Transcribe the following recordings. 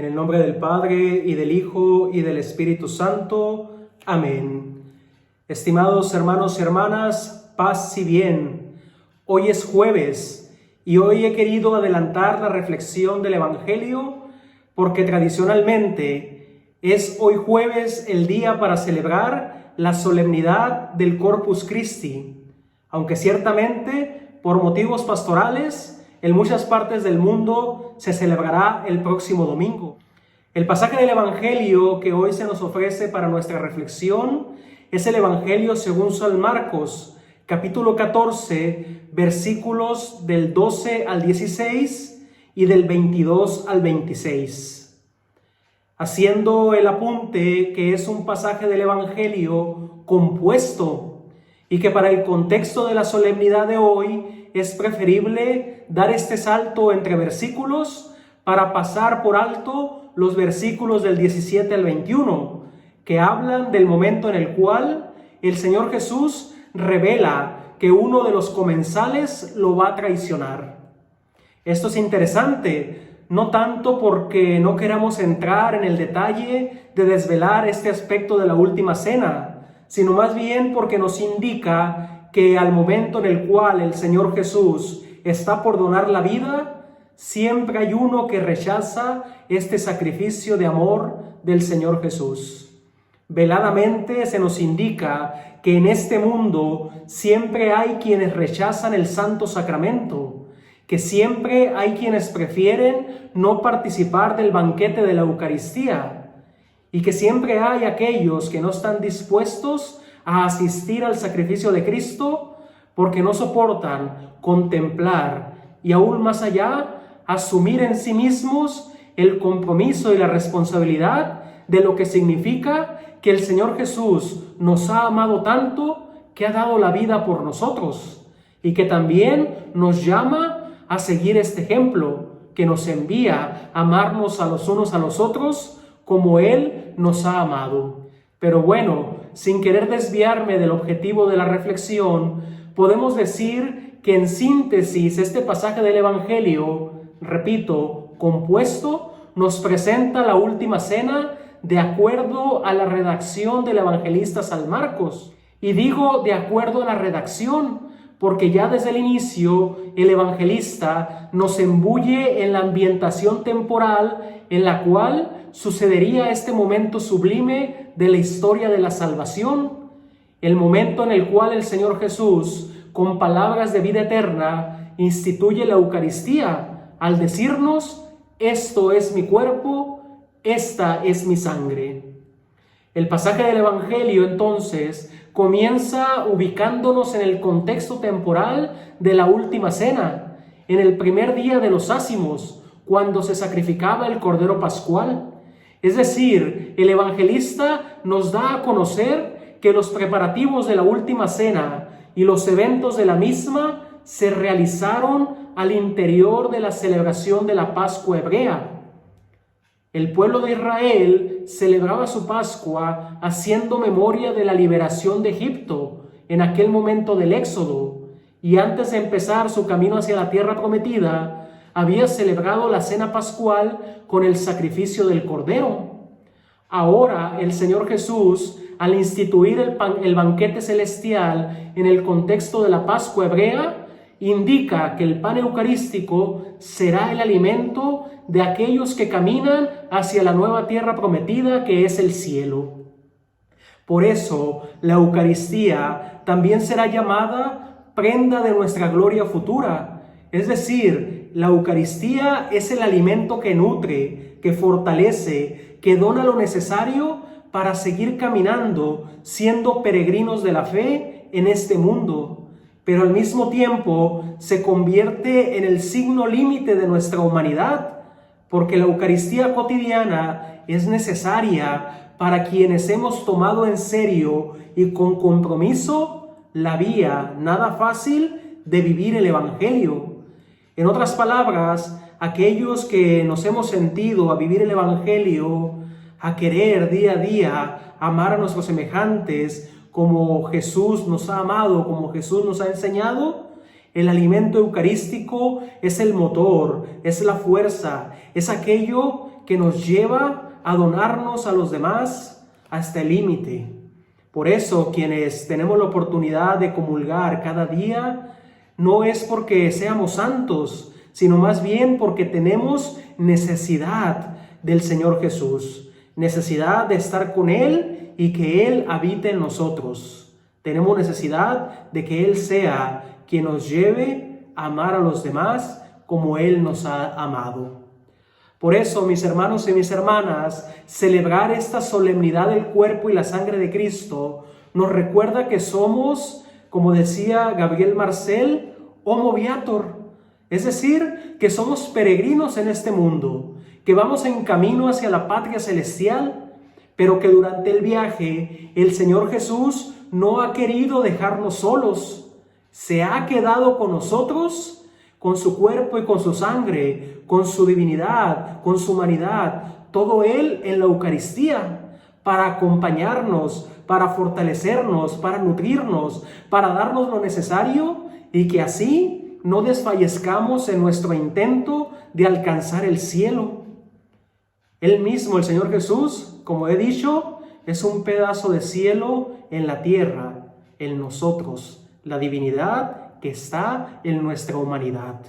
En el nombre del Padre, y del Hijo, y del Espíritu Santo. Amén. Estimados hermanos y hermanas, paz y bien. Hoy es jueves, y hoy he querido adelantar la reflexión del Evangelio, porque tradicionalmente es hoy jueves el día para celebrar la solemnidad del Corpus Christi, aunque ciertamente por motivos pastorales en muchas partes del mundo se celebrará el próximo domingo. El pasaje del Evangelio que hoy se nos ofrece para nuestra reflexión es el Evangelio según San Marcos, capítulo 14, versículos del 12 al 16 y del 22 al 26. Haciendo el apunte que es un pasaje del Evangelio compuesto y que para el contexto de la solemnidad de hoy es preferible dar este salto entre versículos para pasar por alto los versículos del 17 al 21, que hablan del momento en el cual el Señor Jesús revela que uno de los comensales lo va a traicionar. Esto es interesante, no tanto porque no queramos entrar en el detalle de desvelar este aspecto de la última cena, sino más bien porque nos indica que al momento en el cual el Señor Jesús está por donar la vida, siempre hay uno que rechaza este sacrificio de amor del Señor Jesús. Veladamente se nos indica que en este mundo siempre hay quienes rechazan el Santo Sacramento, que siempre hay quienes prefieren no participar del banquete de la Eucaristía, y que siempre hay aquellos que no están dispuestos a asistir al sacrificio de Cristo porque no soportan contemplar y aún más allá asumir en sí mismos el compromiso y la responsabilidad de lo que significa que el Señor Jesús nos ha amado tanto que ha dado la vida por nosotros y que también nos llama a seguir este ejemplo, que nos envía a amarnos a los unos a los otros como Él nos ha amado. Pero bueno, sin querer desviarme del objetivo de la reflexión, podemos decir que en síntesis este pasaje del Evangelio, repito, compuesto, nos presenta la última cena de acuerdo a la redacción del evangelista San Marcos. Y digo de acuerdo a la redacción, porque ya desde el inicio el evangelista nos embulle en la ambientación temporal en la cual sucedería este momento sublime de la historia de la salvación, el momento en el cual el Señor Jesús, con palabras de vida eterna, instituye la Eucaristía al decirnos: esto es mi cuerpo, esta es mi sangre. El pasaje del Evangelio entonces comienza ubicándonos en el contexto temporal de la última cena, en el primer día de los ácimos, cuando se sacrificaba el Cordero Pascual. Es decir, el evangelista nos da a conocer que los preparativos de la última cena y los eventos de la misma se realizaron al interior de la celebración de la Pascua hebrea. El pueblo de Israel celebraba su Pascua haciendo memoria de la liberación de Egipto en aquel momento del Éxodo, y antes de empezar su camino hacia la tierra prometida, había celebrado la cena pascual con el sacrificio del Cordero. Ahora el Señor Jesús, al instituir el banquete celestial en el contexto de la Pascua hebrea, indica que el pan eucarístico será el alimento de aquellos que caminan hacia la nueva tierra prometida que es el cielo. Por eso, la Eucaristía también será llamada prenda de nuestra gloria futura. Es decir, la Eucaristía es el alimento que nutre, que fortalece, que dona lo necesario para seguir caminando, siendo peregrinos de la fe en este mundo. Pero al mismo tiempo se convierte en el signo límite de nuestra humanidad, porque la Eucaristía cotidiana es necesaria para quienes hemos tomado en serio y con compromiso la vía nada fácil de vivir el Evangelio. En otras palabras, aquellos que nos hemos sentido a vivir el Evangelio, a querer día a día amar a nuestros semejantes como Jesús nos ha amado, como Jesús nos ha enseñado, el alimento eucarístico es el motor, es la fuerza, es aquello que nos lleva a donarnos a los demás hasta el límite. Por eso, quienes tenemos la oportunidad de comulgar cada día, no es porque seamos santos, sino más bien porque tenemos necesidad del Señor Jesús, necesidad de estar con Él y que Él habite en nosotros. Tenemos necesidad de que Él sea quien nos lleve a amar a los demás como Él nos ha amado. Por eso, mis hermanos y mis hermanas, celebrar esta solemnidad del cuerpo y la sangre de Cristo nos recuerda que somos, como decía Gabriel Marcel, homo viator, es decir, que somos peregrinos en este mundo, que vamos en camino hacia la patria celestial, pero que durante el viaje el Señor Jesús no ha querido dejarnos solos, se ha quedado con nosotros, con su cuerpo y con su sangre, con su divinidad, con su humanidad, todo Él en la Eucaristía, para acompañarnos, para fortalecernos, para nutrirnos, para darnos lo necesario y que así no desfallezcamos en nuestro intento de alcanzar el cielo. Él mismo, el Señor Jesús, como he dicho, es un pedazo de cielo en la tierra, en nosotros, la divinidad que está en nuestra humanidad.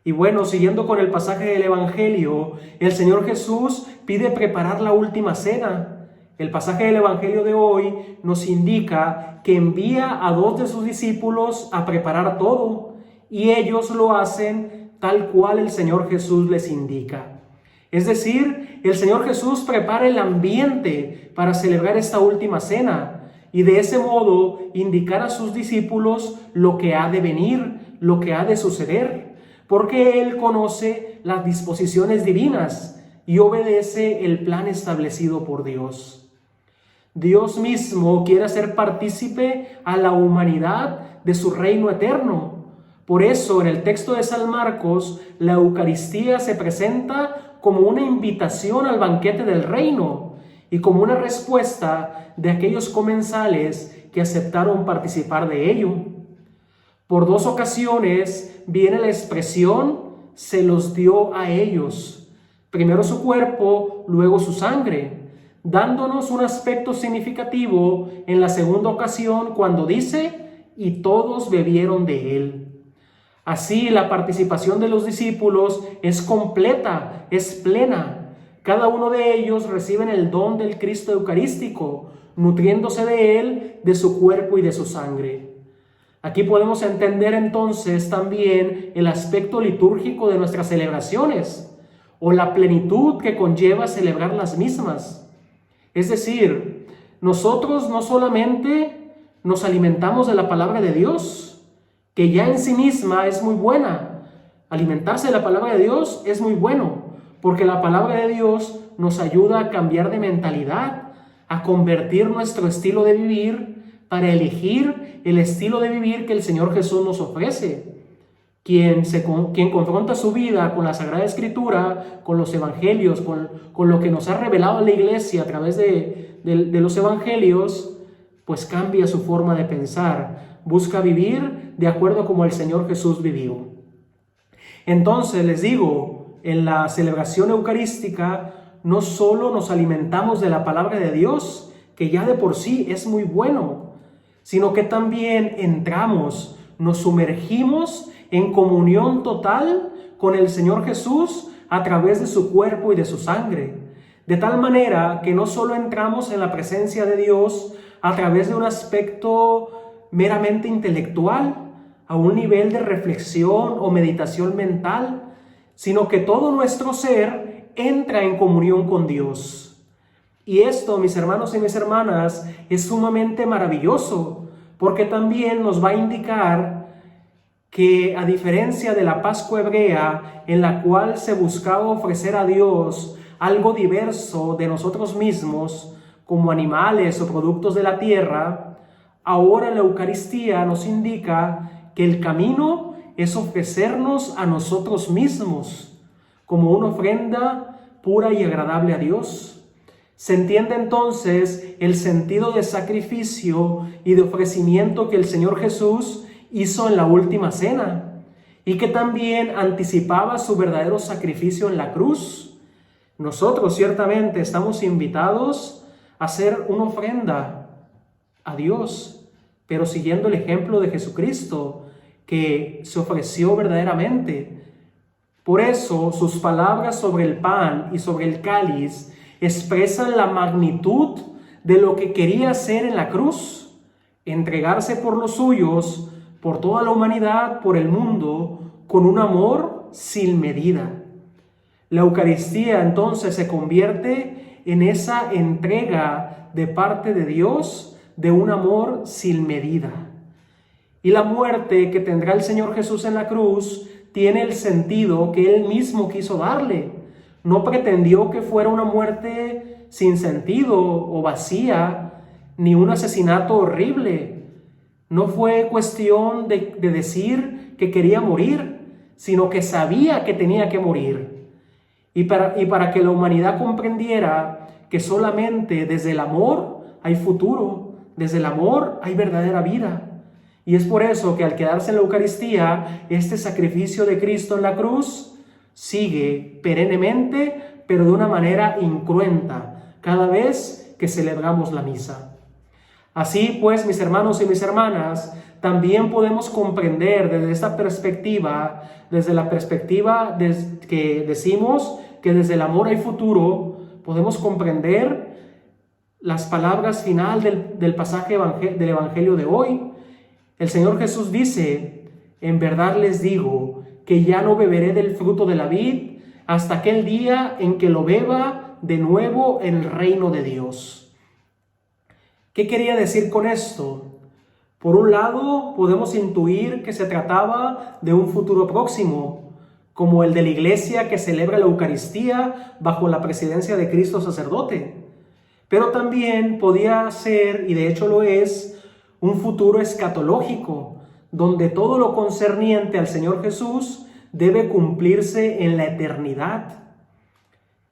Y bueno, siguiendo con el pasaje del Evangelio, el Señor Jesús pide preparar la última cena. El pasaje del Evangelio de hoy nos indica que envía a 2 de sus discípulos a preparar todo, y ellos lo hacen tal cual el Señor Jesús les indica. Es decir, el Señor Jesús prepara el ambiente para celebrar esta última cena, y de ese modo indicar a sus discípulos lo que ha de venir, lo que ha de suceder, porque Él conoce las disposiciones divinas y obedece el plan establecido por Dios. Dios mismo quiere hacer partícipe a la humanidad de su reino eterno. Por eso, en el texto de San Marcos, la Eucaristía se presenta como una invitación al banquete del reino y como una respuesta de aquellos comensales que aceptaron participar de ello. Por 2 ocasiones viene la expresión se los dio a ellos. Primero su cuerpo, luego su sangre, dándonos un aspecto significativo en la segunda ocasión cuando dice y todos bebieron de él. Así la participación de los discípulos es completa, es plena. Cada uno de ellos reciben el don del Cristo eucarístico, nutriéndose de Él, de su cuerpo y de su sangre. Aquí podemos entender entonces también el aspecto litúrgico de nuestras celebraciones, o la plenitud que conlleva celebrar las mismas. Es decir, nosotros no solamente nos alimentamos de la palabra de Dios, que ya en sí misma es muy buena. Alimentarse de la palabra de Dios es muy bueno, porque la palabra de Dios nos ayuda a cambiar de mentalidad, a convertir nuestro estilo de vivir para elegir el estilo de vivir que el Señor Jesús nos ofrece. Quien confronta su vida con la Sagrada Escritura, con los Evangelios, con lo que nos ha revelado la Iglesia a través de los Evangelios, pues cambia su forma de pensar, busca vivir de acuerdo a como el Señor Jesús vivió. Entonces les digo, en la celebración eucarística no solo nos alimentamos de la palabra de Dios, que ya de por sí es muy bueno, sino que también entramos, nos sumergimos en comunión total con el Señor Jesús a través de su cuerpo y de su sangre, de tal manera que no solo entramos en la presencia de Dios a través de un aspecto meramente intelectual, a un nivel de reflexión o meditación mental, sino que todo nuestro ser entra en comunión con Dios. Y esto, mis hermanos y mis hermanas, es sumamente maravilloso, porque también nos va a indicar que, a diferencia de la Pascua hebrea, en la cual se buscaba ofrecer a Dios algo diverso de nosotros mismos, como animales o productos de la tierra, ahora la Eucaristía nos indica que el camino es ofrecernos a nosotros mismos como una ofrenda pura y agradable a Dios. Se entiende entonces el sentido de sacrificio y de ofrecimiento que el Señor Jesús hizo en la última cena y que también anticipaba su verdadero sacrificio en la cruz. Nosotros ciertamente estamos invitados a hacer una ofrenda a Dios, pero siguiendo el ejemplo de Jesucristo, que se ofreció verdaderamente. Por eso sus palabras sobre el pan y sobre el cáliz expresan la magnitud de lo que quería hacer en la cruz: entregarse por los suyos, por toda la humanidad, por el mundo, con un amor sin medida. La Eucaristía entonces se convierte en esa entrega de parte de Dios de un amor sin medida. Y la muerte que tendrá el Señor Jesús en la cruz tiene el sentido que Él mismo quiso darle. No pretendió que fuera una muerte sin sentido o vacía, ni un asesinato horrible. No fue cuestión de decir que quería morir, sino que sabía que tenía que morir. Y para que la humanidad comprendiera que solamente desde el amor hay futuro, desde el amor hay verdadera vida. Y es por eso que al quedarse en la Eucaristía, este sacrificio de Cristo en la cruz sigue perennemente, pero de una manera incruenta, cada vez que celebramos la misa. Así pues, mis hermanos y mis hermanas, también podemos comprender desde esta perspectiva, desde la perspectiva que decimos que desde el amor hay futuro, podemos comprender las palabras final del pasaje del Evangelio de hoy. El Señor Jesús dice: en verdad les digo que ya no beberé del fruto de la vid hasta aquel día en que lo beba de nuevo en el reino de Dios. ¿Qué quería decir con esto? Por un lado, podemos intuir que se trataba de un futuro próximo, como el de la Iglesia que celebra la Eucaristía bajo la presidencia de Cristo sacerdote. Pero también podía ser, y de hecho lo es, un futuro escatológico, donde todo lo concerniente al Señor Jesús debe cumplirse en la eternidad.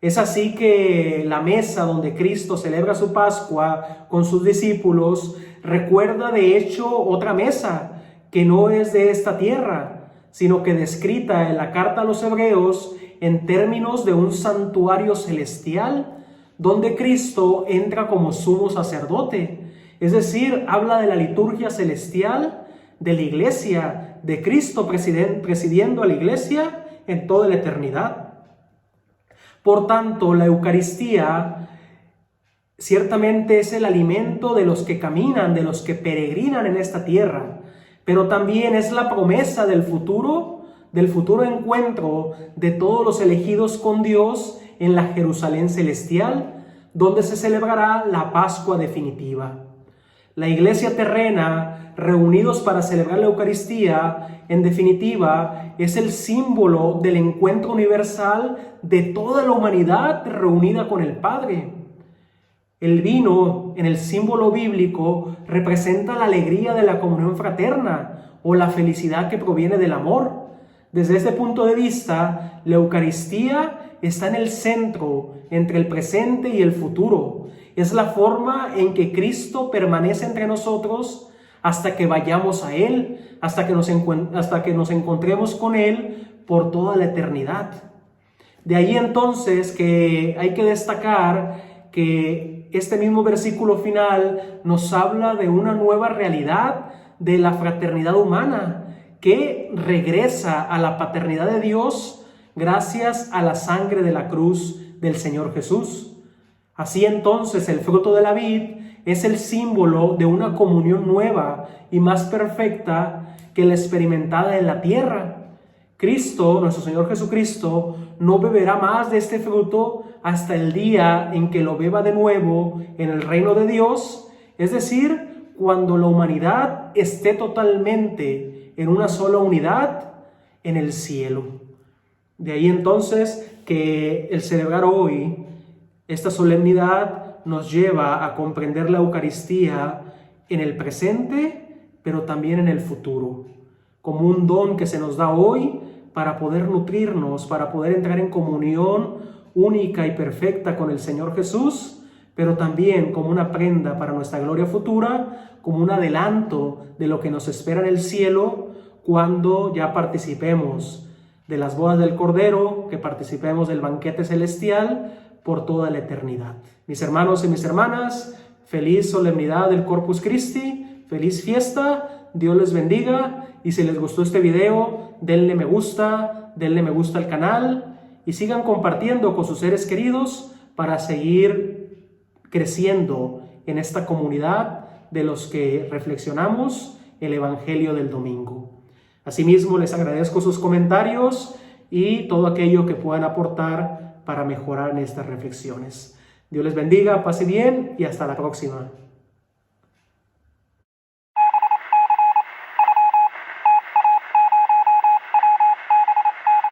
Es así que la mesa donde Cristo celebra su Pascua con sus discípulos recuerda de hecho otra mesa que no es de esta tierra, sino que descrita en la carta a los Hebreos en términos de un santuario celestial, donde Cristo entra como sumo sacerdote. Es decir, habla de la liturgia celestial, de la iglesia, de Cristo presidiendo a la iglesia en toda la eternidad. Por tanto, la Eucaristía ciertamente es el alimento de los que caminan, de los que peregrinan en esta tierra, pero también es la promesa del futuro encuentro de todos los elegidos con Dios en la Jerusalén celestial, donde se celebrará la Pascua definitiva. La iglesia terrena, reunidos para celebrar la Eucaristía, en definitiva, es el símbolo del encuentro universal de toda la humanidad reunida con el Padre. El vino, en el símbolo bíblico, representa la alegría de la comunión fraterna o la felicidad que proviene del amor. Desde este punto de vista, la Eucaristía está en el centro entre el presente y el futuro. Es la forma en que Cristo permanece entre nosotros hasta que vayamos a Él, hasta que nos encontremos con Él por toda la eternidad. De ahí entonces que hay que destacar que este mismo versículo final nos habla de una nueva realidad de la fraternidad humana que regresa a la paternidad de Dios gracias a la sangre de la cruz del Señor Jesús. Así entonces el fruto de la vid es el símbolo de una comunión nueva y más perfecta que la experimentada en la tierra. Cristo, nuestro Señor Jesucristo, no beberá más de este fruto hasta el día en que lo beba de nuevo en el reino de Dios, es decir, cuando la humanidad esté totalmente en una sola unidad en el cielo. De ahí entonces que el celebrar hoy esta solemnidad nos lleva a comprender la Eucaristía en el presente, pero también en el futuro, como un don que se nos da hoy para poder nutrirnos, para poder entrar en comunión única y perfecta con el Señor Jesús, pero también como una prenda para nuestra gloria futura, como un adelanto de lo que nos espera en el cielo cuando ya participemos de las bodas del Cordero, que participemos del banquete celestial por toda la eternidad. Mis hermanos y mis hermanas, feliz solemnidad del Corpus Christi, feliz fiesta, Dios les bendiga, y si les gustó este video, denle me gusta al canal y sigan compartiendo con sus seres queridos para seguir creciendo en esta comunidad de los que reflexionamos el Evangelio del domingo. Asimismo, les agradezco sus comentarios y todo aquello que puedan aportar para mejorar en estas reflexiones. Dios les bendiga, pase bien y hasta la próxima.